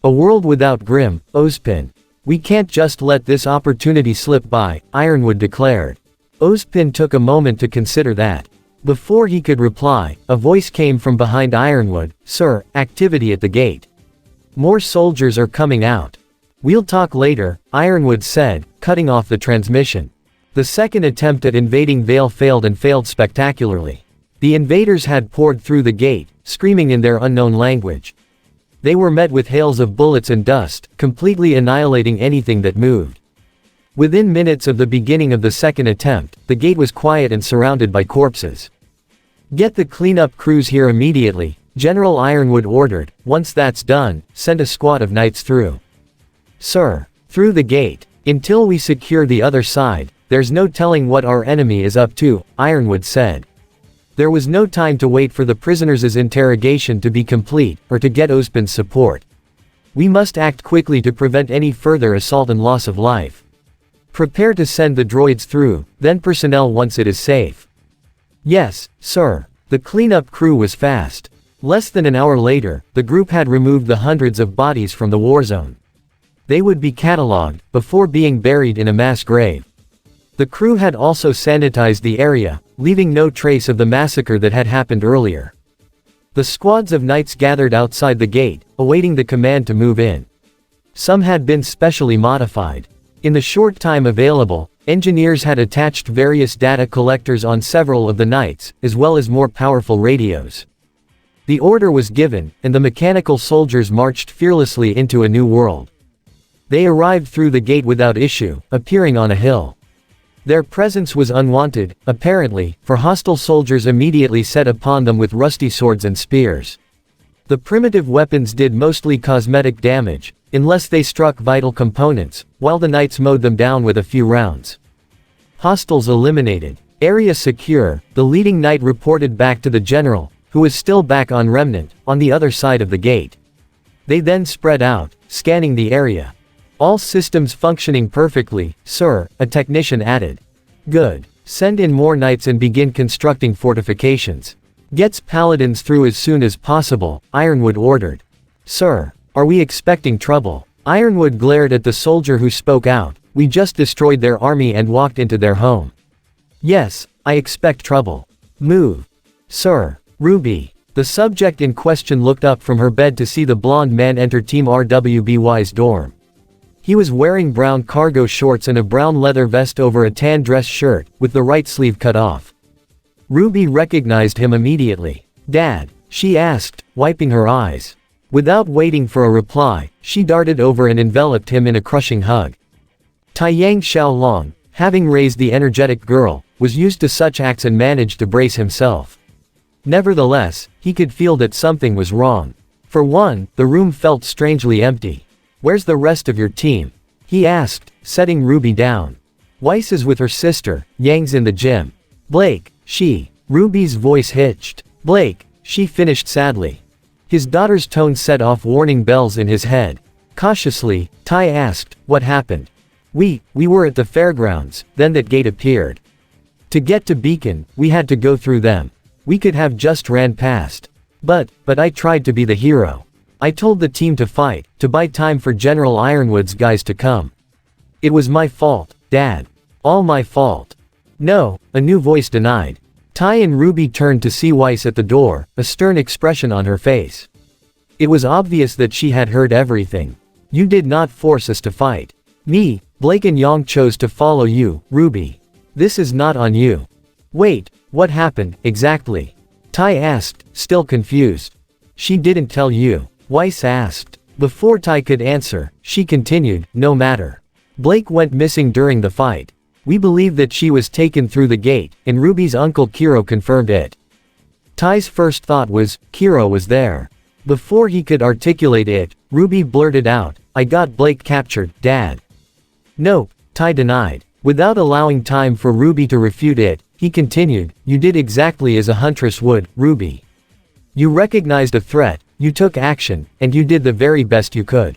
A world without Grim, Ozpin. We can't just let this opportunity slip by, Ironwood declared. Ozpin took a moment to consider that. Before he could reply, a voice came from behind Ironwood. Sir, activity at the gate. More soldiers are coming out. We'll talk later, Ironwood said, cutting off the transmission. The second attempt at invading Vale failed and failed spectacularly. The invaders had poured through the gate, screaming in their unknown language. They were met with hails of bullets and dust, completely annihilating anything that moved. Within minutes of the beginning of the second attempt, the gate was quiet and surrounded by corpses. Get the cleanup crews here immediately, General Ironwood ordered. Once that's done, send a squad of knights through. Sir. Through the gate. Until we secure the other side, there's no telling what our enemy is up to, Ironwood said. There was no time to wait for the prisoners' interrogation to be complete, or to get Ozpin's support. We must act quickly to prevent any further assault and loss of life. Prepare to send the droids through, then personnel once it is safe. Yes, sir. The cleanup crew was fast. Less than an hour later, the group had removed the hundreds of bodies from the war zone. They would be catalogued, before being buried in a mass grave. The crew had also sanitized the area, leaving no trace of the massacre that had happened earlier. The squads of knights gathered outside the gate, awaiting the command to move in. Some had been specially modified. In the short time available, engineers had attached various data collectors on several of the knights, as well as more powerful radios. The order was given, and the mechanical soldiers marched fearlessly into a new world. They arrived through the gate without issue, appearing on a hill. Their presence was unwanted, apparently, for hostile soldiers immediately set upon them with rusty swords and spears. The primitive weapons did mostly cosmetic damage, unless they struck vital components, while the knights mowed them down with a few rounds. Hostiles eliminated. Area secure, the leading knight reported back to the general, who was still back on Remnant, on the other side of the gate. They then spread out, scanning the area. All systems functioning perfectly, sir, a technician added. Good. Send in more knights and begin constructing fortifications. Gets paladins through as soon as possible, Ironwood ordered. Sir, are we expecting trouble? Ironwood glared at the soldier who spoke out. We just destroyed their army and walked into their home. Yes, I expect trouble. Move. Sir. RWBY. The subject in question looked up from her bed to see the blonde man enter Team RWBY's dorm. He was wearing brown cargo shorts and a brown leather vest over a tan dress shirt, with the right sleeve cut off. Ruby recognized him immediately. "Dad?" she asked, wiping her eyes. Without waiting for a reply, she darted over and enveloped him in a crushing hug. Taiyang Xiaolong, having raised the energetic girl, was used to such acts and managed to brace himself. Nevertheless, he could feel that something was wrong. For one, the room felt strangely empty. "Where's the rest of your team?" he asked, setting Ruby down. "Weiss is with her sister, Yang's in the gym." "Blake," Ruby's voice hitched. "Blake," she finished sadly. His daughter's tone set off warning bells in his head. Cautiously, Tai asked, "What happened?" We were at the fairgrounds, then that gate appeared. To get to Beacon, we had to go through them. We could have just ran past. But I tried to be the hero. I told the team to fight, to buy time for General Ironwood's guys to come. It was my fault, Dad. All my fault. No, a new voice denied. Tai and Ruby turned to see Weiss at the door, a stern expression on her face. It was obvious that she had heard everything. "You did not force us to fight. Me, Blake and Yang chose to follow you, Ruby. This is not on you." "Wait, what happened, exactly?" Tai asked, still confused. "She didn't tell you?" Weiss asked. Before Tai could answer, she continued, "No matter. Blake went missing during the fight. We believe that she was taken through the gate, and Ruby's uncle Kiro confirmed it." Tai's first thought was, Kiro was there. Before he could articulate it, Ruby blurted out, "I got Blake captured, Dad." "Nope," Tai denied. Without allowing time for Ruby to refute it, he continued, "You did exactly as a huntress would, Ruby. You recognized a threat, you took action, and you did the very best you could.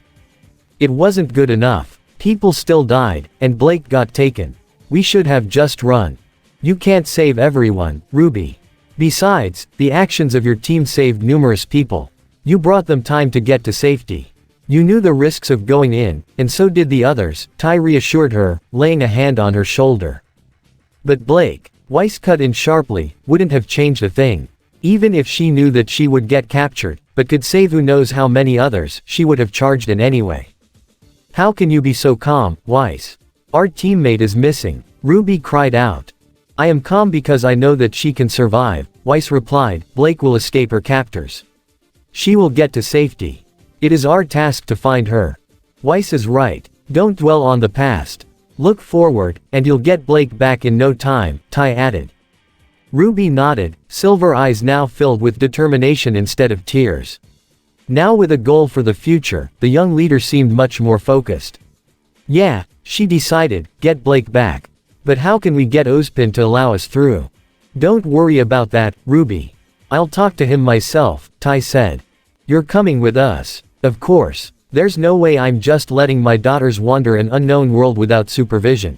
It wasn't good enough. People still died, and Blake got taken. We should have just run. You can't save everyone, Ruby. Besides, the actions of your team saved numerous people. You brought them time to get to safety. You knew the risks of going in, and so did the others," Tai reassured her, laying a hand on her shoulder. "But Blake," Weiss cut in sharply, "wouldn't have changed a thing. Even if she knew that she would get captured, but could save who knows how many others, she would have charged in anyway." "How can you be so calm, Weiss? Our teammate is missing," Ruby cried out. "I am calm because I know that she can survive," Weiss replied. "Blake will escape her captors. She will get to safety. It is our task to find her." Weiss is right. Don't dwell on the past. Look forward, and you'll get Blake back in no time, Tai added. Ruby nodded, silver eyes now filled with determination instead of tears. Now with a goal for the future, the young leader seemed much more focused. "Yeah," she decided, "get Blake back. But how can we get Ozpin to allow us through?" "Don't worry about that, Ruby. I'll talk to him myself," Tai said. "You're coming with us." "Of course. There's no way I'm just letting my daughters wander an unknown world without supervision,"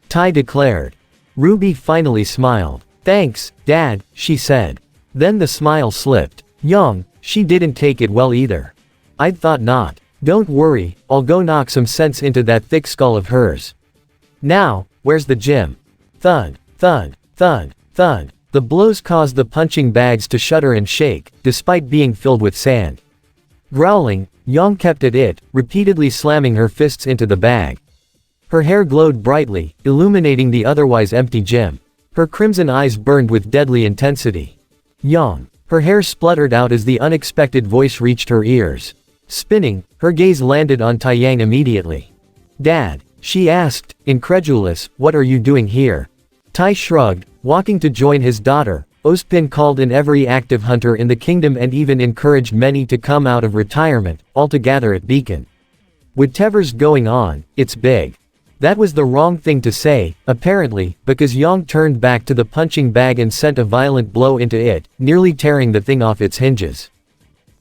Tai declared. Ruby finally smiled. "Thanks, Dad," she said. Then the smile slipped. Young, she didn't take it well either. "I'd thought not. Don't worry, I'll go knock some sense into that thick skull of hers. Now, where's the gym?" Thud, thud, thud, thud. The blows caused the punching bags to shudder and shake, despite being filled with sand. Growling, Yang kept at it, repeatedly slamming her fists into the bag. Her hair glowed brightly, illuminating the otherwise empty gym. Her crimson eyes burned with deadly intensity. "Yang." Her hair spluttered out as the unexpected voice reached her ears. Spinning, her gaze landed on Taiyang immediately. "Dad," she asked, incredulous, "what are you doing here?" Tai shrugged, walking to join his daughter. Ozpin called in every active hunter in the kingdom and even encouraged many to come out of retirement, all to gather at Beacon. Whatever's going on, it's big. That was the wrong thing to say, apparently, because Yang turned back to the punching bag and sent a violent blow into it, nearly tearing the thing off its hinges.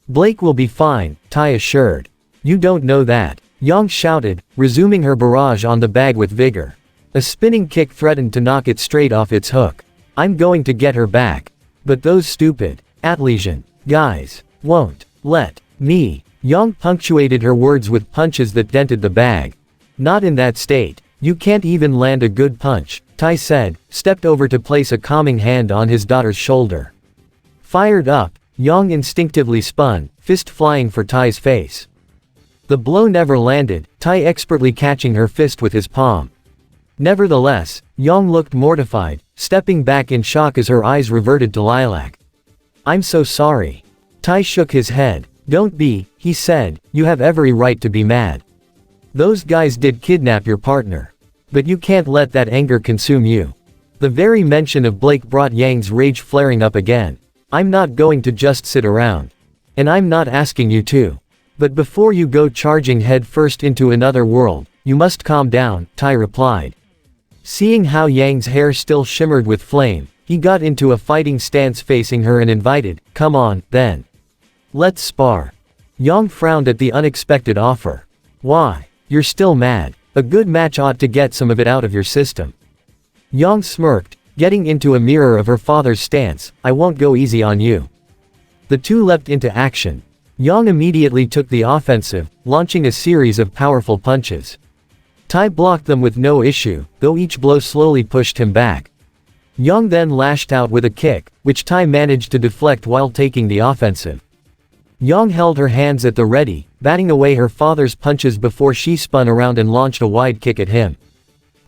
"Blake will be fine," Tai assured. "You don't know that," Yang shouted, resuming her barrage on the bag with vigor. A spinning kick threatened to knock it straight off its hook. "I'm going to get her back. But those stupid Atlesian guys won't let me." Yang punctuated her words with punches that dented the bag. "Not in that state. You can't even land a good punch," Tai said, stepped over to place a calming hand on his daughter's shoulder. Fired up, Yang instinctively spun, fist flying for Tai's face. The blow never landed, Tai expertly catching her fist with his palm. Nevertheless, Yang looked mortified, stepping back in shock as her eyes reverted to Lilac. "I'm so sorry." Tai shook his head. "Don't be," he said, "you have every right to be mad. Those guys did kidnap your partner. But you can't let that anger consume you." The very mention of Blake brought Yang's rage flaring up again. "I'm not going to just sit around. And I'm not asking you to. But before you go charging head first into another world, you must calm down," Tai replied. Seeing how Yang's hair still shimmered with flame, he got into a fighting stance facing her and invited, "Come on, then. Let's spar." Yang frowned at the unexpected offer. "Why? You're still mad. A good match ought to get some of it out of your system." Yang smirked, getting into a mirror of her father's stance. "I won't go easy on you." The two leapt into action. Yang immediately took the offensive, launching a series of powerful punches. Tai blocked them with no issue, though each blow slowly pushed him back. Yang then lashed out with a kick, which Tai managed to deflect while taking the offensive. Yang held her hands at the ready, batting away her father's punches before she spun around and launched a wide kick at him.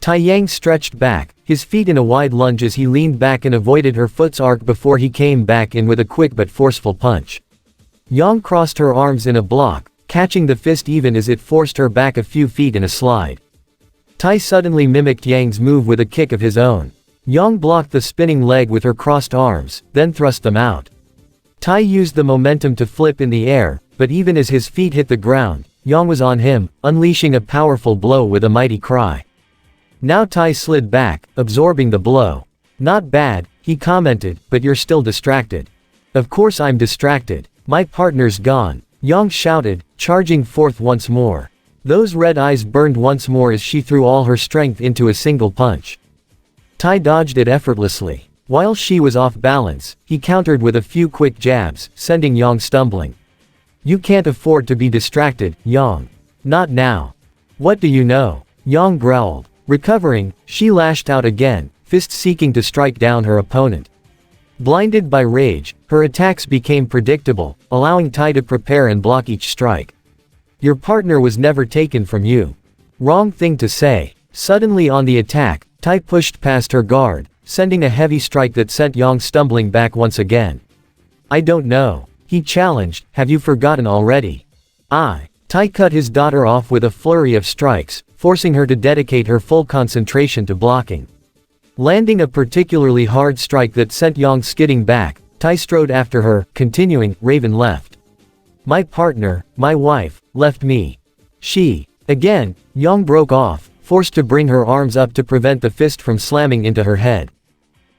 Tai Yang stretched back, his feet in a wide lunge as he leaned back and avoided her foot's arc before he came back in with a quick but forceful punch. Yang crossed her arms in a block, catching the fist even as it forced her back a few feet in a slide. Tai suddenly mimicked Yang's move with a kick of his own. Yang blocked the spinning leg with her crossed arms, then thrust them out. Tai used the momentum to flip in the air, but even as his feet hit the ground, Yang was on him, unleashing a powerful blow with a mighty cry. Now Tai slid back, absorbing the blow. "Not bad," he commented, "but you're still distracted." "Of course I'm distracted. My partner's gone," Yang shouted, charging forth once more. Those red eyes burned once more as she threw all her strength into a single punch. Tai dodged it effortlessly. While she was off balance, he countered with a few quick jabs, sending Yang stumbling. "You can't afford to be distracted, Yang. Not now." "What do you know?" Yang growled. Recovering, she lashed out again, fist seeking to strike down her opponent. Blinded by rage, her attacks became predictable, allowing Tai to prepare and block each strike. "Your partner was never taken from you." "Wrong thing to say." Suddenly on the attack, Tai pushed past her guard, sending a heavy strike that sent Yang stumbling back once again. "I don't know," he challenged, "have you forgotten already?" Tai cut his daughter off with a flurry of strikes, forcing her to dedicate her full concentration to blocking. Landing a particularly hard strike that sent Yang skidding back, Tai strode after her, continuing, "Raven left. My partner, my wife, left me. She." Again, Yang broke off, forced to bring her arms up to prevent the fist from slamming into her head.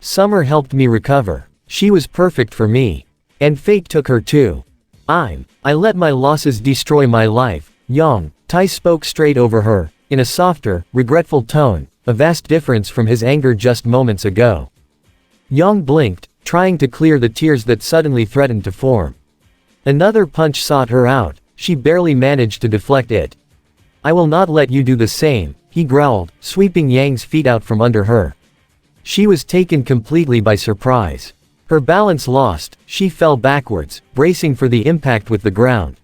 "Summer helped me recover. She was perfect for me. And fate took her too. I let my losses destroy my life, Yang." Tai spoke straight over her, in a softer, regretful tone, a vast difference from his anger just moments ago. Yang blinked, trying to clear the tears that suddenly threatened to form. Another punch sought her out, she barely managed to deflect it. "I will not let you do the same," he growled, sweeping Yang's feet out from under her. She was taken completely by surprise. Her balance lost, she fell backwards, bracing for the impact with the ground.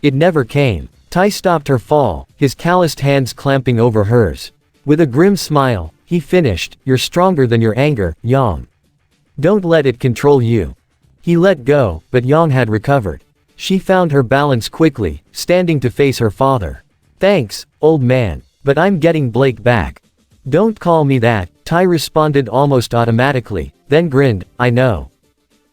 It never came. Tai stopped her fall, his calloused hands clamping over hers. With a grim smile, he finished, "You're stronger than your anger, Yang. Don't let it control you." He let go, but Yang had recovered. She found her balance quickly, standing to face her father. "Thanks, old man, but I'm getting Blake back." "Don't call me that," Tai responded almost automatically, then grinned, "I know.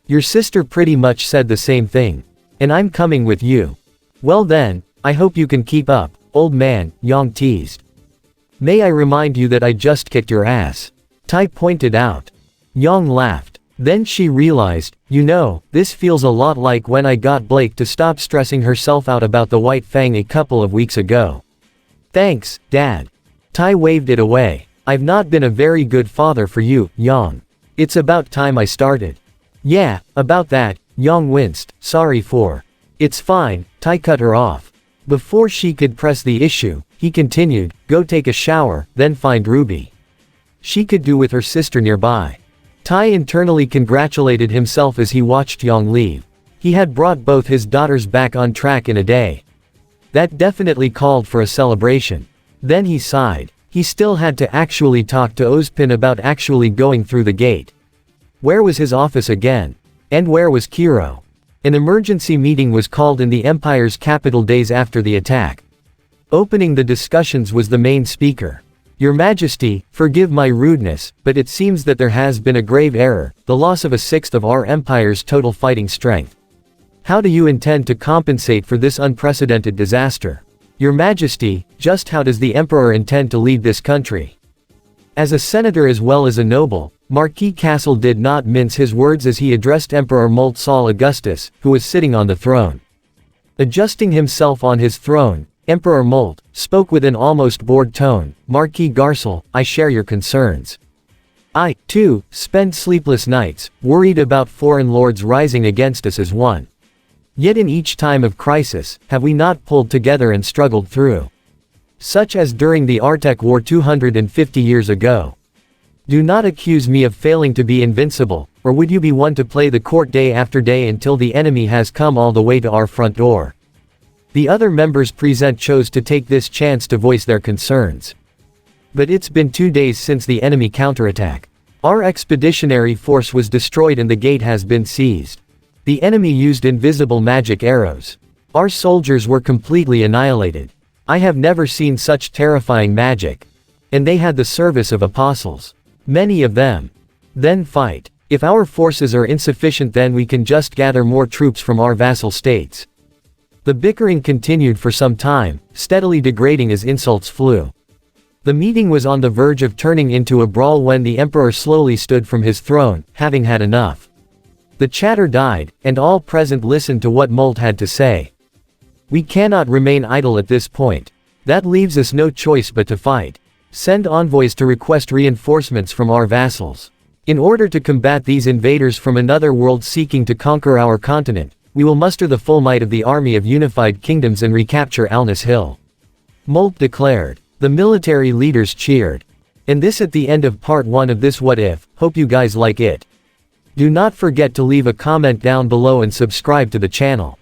Your sister pretty much said the same thing. And I'm coming with you." "Well then, I hope you can keep up, old man," Yang teased. "May I remind you that I just kicked your ass?" Tai pointed out. Yang laughed. Then she realized, "You know, this feels a lot like when I got Blake to stop stressing herself out about the White Fang a couple of weeks ago." "Thanks, Dad." Tai waved it away. "I've not been a very good father for you, Yang. It's about time I started." "Yeah, about that," Yang winced, "sorry for." "It's fine," Tai cut her off. Before she could press the issue, he continued, "Go take a shower, then find Ruby. She could do with her sister nearby." Tai internally congratulated himself as he watched Yang leave. He had brought both his daughters back on track in a day. That definitely called for a celebration. Then he sighed. He still had to actually talk to Ozpin about actually going through the gate. Where was his office again? And where was Kiro? An emergency meeting was called in the Empire's capital days after the attack. Opening the discussions was the main speaker. Your Majesty, forgive my rudeness, but it seems that there has been a grave error, the loss of a sixth of our Empire's total fighting strength. How do you intend to compensate for this unprecedented disaster? Your Majesty, just how does the Emperor intend to lead this country? As a senator as well as a noble, Marquis Castle did not mince his words as he addressed Emperor Molt Saul Augustus, who was sitting on the throne. Adjusting himself on his throne, Emperor Molt spoke with an almost bored tone. Marquis Garcelle, I share your concerns. I, too, spend sleepless nights, worried about foreign lords rising against us as one. Yet in each time of crisis, have we not pulled together and struggled through? Such as during the Artek War 250 years ago. Do not accuse me of failing to be invincible, or would you be one to play the court day after day until the enemy has come all the way to our front door? The other members present chose to take this chance to voice their concerns. But it's been 2 days since the enemy counterattack. Our expeditionary force was destroyed and the gate has been seized. The enemy used invisible magic arrows. Our soldiers were completely annihilated. I have never seen such terrifying magic. And they had the service of apostles. Many of them. Then fight. If our forces are insufficient, then we can just gather more troops from our vassal states. The bickering continued for some time, steadily degrading as insults flew. The meeting was on the verge of turning into a brawl when the Emperor slowly stood from his throne, having had enough. The chatter died, and all present listened to what Molt had to say. We cannot remain idle at this point. That leaves us no choice but to fight. Send envoys to request reinforcements from our vassals. In order to combat these invaders from another world seeking to conquer our continent, we will muster the full might of the army of unified kingdoms and recapture Alnus Hill. Molt declared. The military leaders cheered. And this at the end of part 1 of this What If. Hope you guys like it. Do not forget to leave a comment down below and subscribe to the channel.